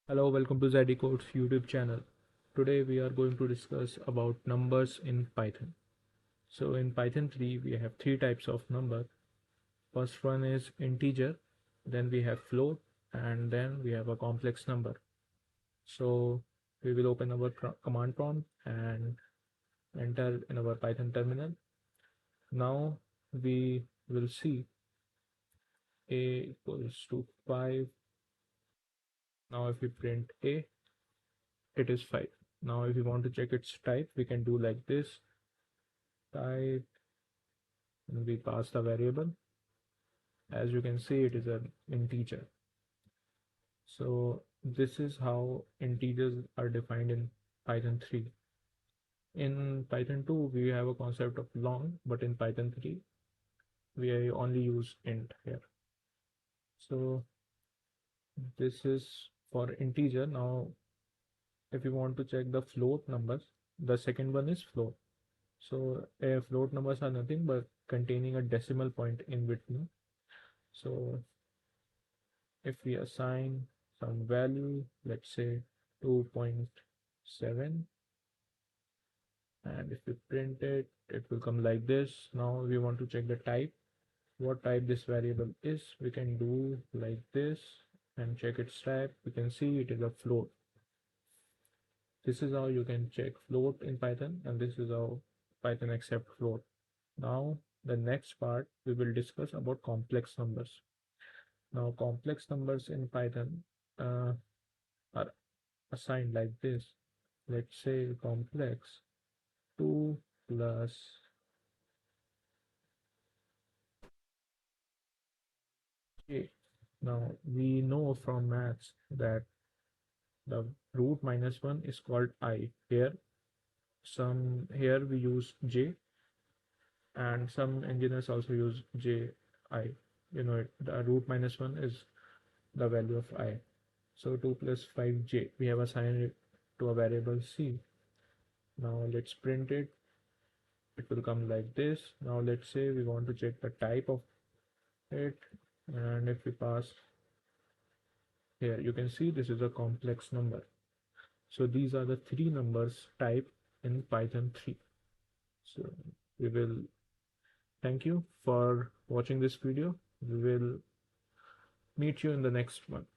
Hello, welcome to ZD Code's YouTube channel. Today we are going to discuss about numbers in Python. So in Python 3 we have three types of number. First one is integer, then we have float, and then we have a complex number. So we will open our command prompt and enter in our Python terminal. Now we will see a equals to 5. Now if we print a, it is 5. Now if we want to check its type, we can do like this: type, and we pass the variable. As you can see, it is an integer. So this is how integers are defined in Python 3. In Python 2 we have a concept of long, but in Python 3 we only use int here. So this is for integer. Now if you want to check the float numbers, the second one is float. So float numbers are nothing but containing a decimal point in between. So if we assign some value, let's say 2.7, and if we print it, it will come like this. Now we want to check the type, what type this variable is. We can do like this and check its type. We can see it is a float. This is how you can check float in Python, and this is how Python accepts float. Now the next part we will discuss about complex numbers. Now complex numbers in Python are assigned like this. Let's say complex 2 plus j. Now we know from maths that the root minus 1 is called I. Here we use j, and some engineers also use ji. The root minus 1 is the value of I. So 2 plus 5j, we have assigned it to a variable c. Now let's print it. It will come like this. Now let's say we want to check the type of it, and if we pass here, you can see this is a complex number. So these are the three numbers type in Python 3. So we will thank you for watching this video. We will meet you in the next one.